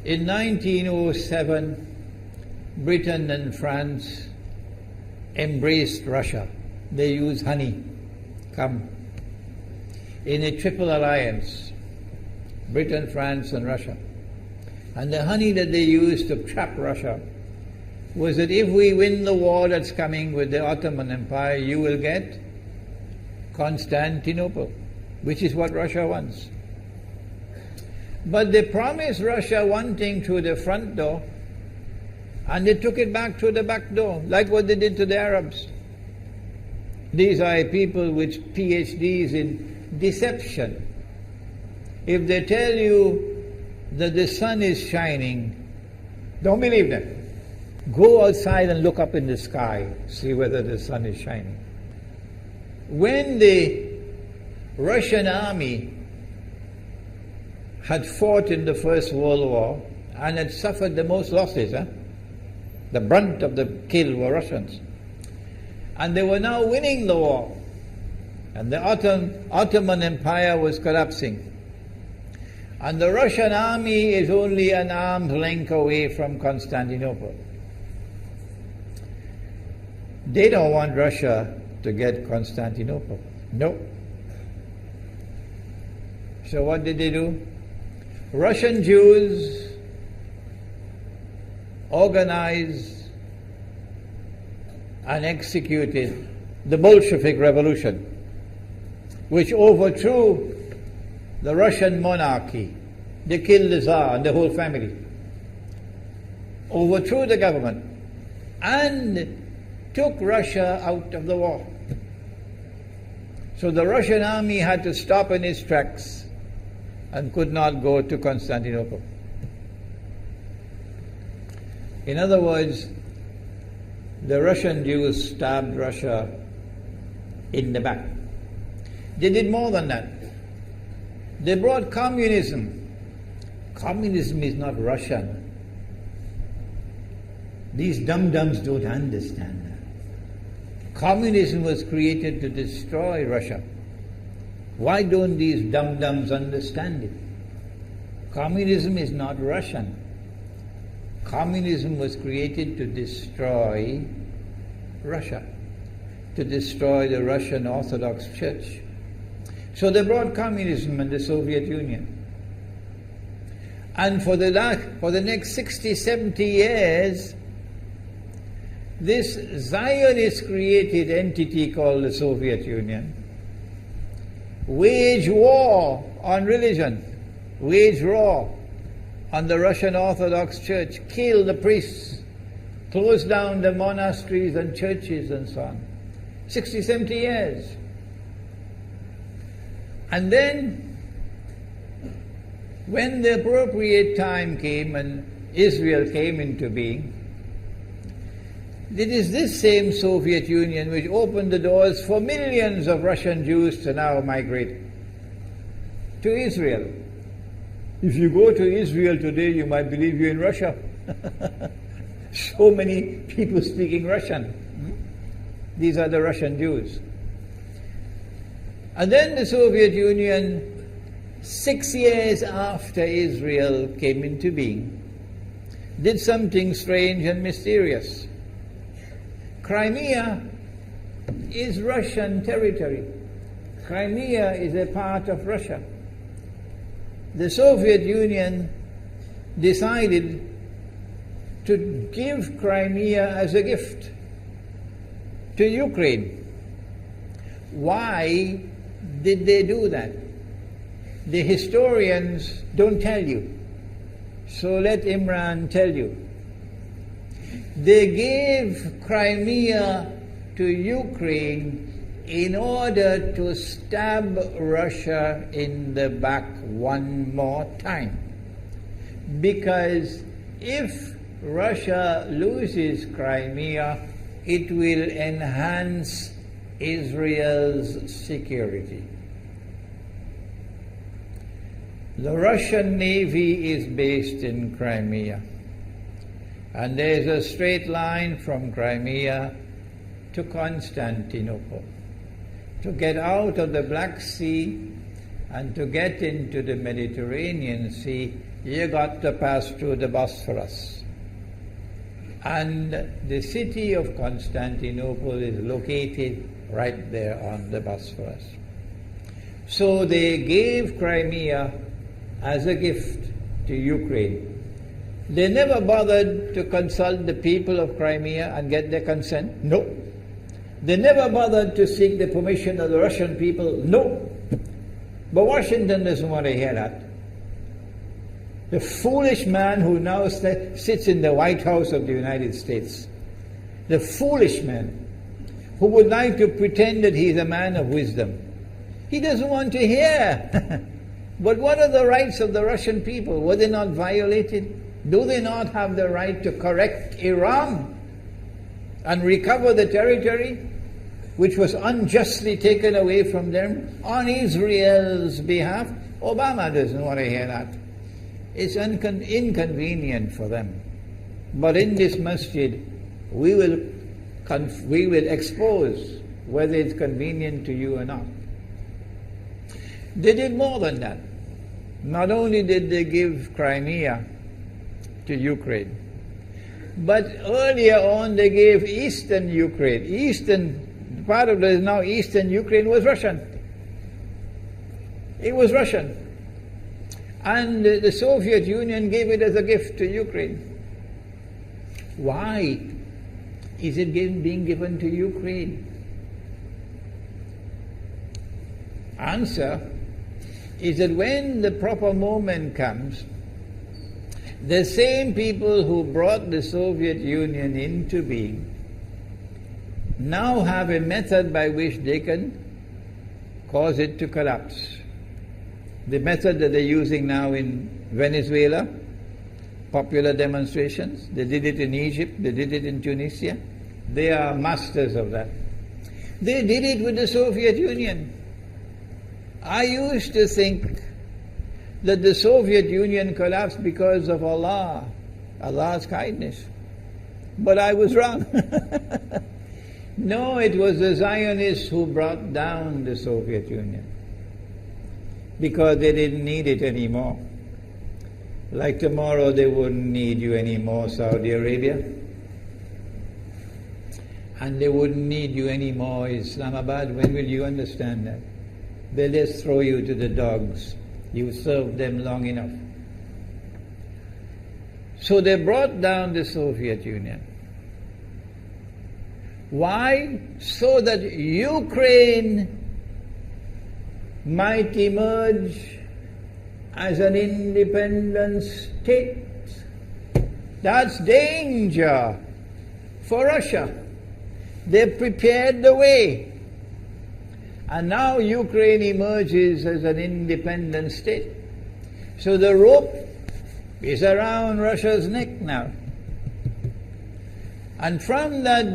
In 1907, Britain and France embraced Russia. They used honey, in a triple alliance, Britain, France and Russia. And the honey that they used to trap Russia was that if we win the war that's coming with the Ottoman Empire, you will get Constantinople, which is what Russia wants. But they promised Russia one thing through the front door, and they took it back through the back door, like what they did to the Arabs. These are people with PhDs in deception. If they tell you that the sun is shining, don't believe them. Go outside and look up in the sky, see whether the sun is shining. When the Russian army had fought in the First World War and had suffered the most losses, the brunt of the kill were Russians. And they were now winning the war. And the Ottoman Empire was collapsing. And the Russian army is only an arm's length away from Constantinople. They don't want Russia to get Constantinople. No. So what did they do? Russian Jews organized and executed the Bolshevik Revolution, which overthrew the Russian monarchy. They killed the Tsar and the whole family, overthrew the government, and took Russia out of the war. So the Russian army had to stop in its tracks and could not go to Constantinople. In other words, the Russian Jews stabbed Russia in the back. They did more than that. They brought communism. Communism is not Russian. These dum-dums don't understand that. Communism was created to destroy Russia. Why don't these dum-dums understand it? Communism is not Russian. Communism was created to destroy Russia, to destroy the Russian Orthodox Church. So they brought communism in the Soviet Union. And for the next 60, 70 years, this Zionist-created entity called the Soviet Union waged war on religion, waged war on the Russian Orthodox Church, killed the priests, closed down the monasteries and churches and so on. 60, 70 years. And then, when the appropriate time came and Israel came into being, it is this same Soviet Union which opened the doors for millions of Russian Jews to now migrate to Israel. If you go to Israel today, you might believe you're in Russia. So many people speaking Russian. These are the Russian Jews. And then the Soviet Union, 6 years after Israel came into being, did something strange and mysterious. Crimea is Russian territory. Crimea is a part of Russia. The Soviet Union decided to give Crimea as a gift to Ukraine. Why did they do that? The historians don't tell you. So let Imran tell you. They gave Crimea to Ukraine in order to stab Russia in the back one more time. Because if Russia loses Crimea, it will enhance Israel's security. The Russian Navy is based in Crimea, and there is a straight line from Crimea to Constantinople. To get out of the Black Sea and to get into the Mediterranean Sea, you got to pass through the Bosphorus. And the city of Constantinople is located right there on the Bosphorus. So they gave Crimea as a gift to Ukraine. They never bothered to consult the people of Crimea and get their consent. No. They never bothered to seek the permission of the Russian people. No. But Washington doesn't want to hear that. The foolish man who now sits in the White House of the United States, the foolish man who would like to pretend that he's a man of wisdom, he doesn't want to hear. But what are the rights of the Russian people? Were they not violated? Do they not have the right to correct Iran and recover the territory which was unjustly taken away from them on Israel's behalf? Obama doesn't want to hear that. It's inconvenient for them. But in this masjid, we will expose whether it's convenient to you or not. They did more than that. Not only did they give Crimea to Ukraine, but earlier on they gave eastern Ukraine. Eastern, part of the now eastern Ukraine was Russian. It was Russian. And the Soviet Union gave it as a gift to Ukraine. Why is it being given to Ukraine? Answer is that when the proper moment comes, the same people who brought the Soviet Union into being now have a method by which they can cause it to collapse. The method that they're using now in Venezuela, popular demonstrations, they did it in Egypt, they did it in Tunisia. They are masters of that. They did it with the Soviet Union. I used to think that the Soviet Union collapsed because of Allah's kindness. But I was wrong. No, it was the Zionists who brought down the Soviet Union because they didn't need it anymore. Like tomorrow they wouldn't need you anymore, Saudi Arabia. And they wouldn't need you anymore, Islamabad. When will you understand that? They'll just throw you to the dogs. You served them long enough. So they brought down the Soviet Union. Why? So that Ukraine might emerge as an independent state. That's danger for Russia. They prepared the way. And now Ukraine emerges as an independent state. So the rope is around Russia's neck now. And from that day,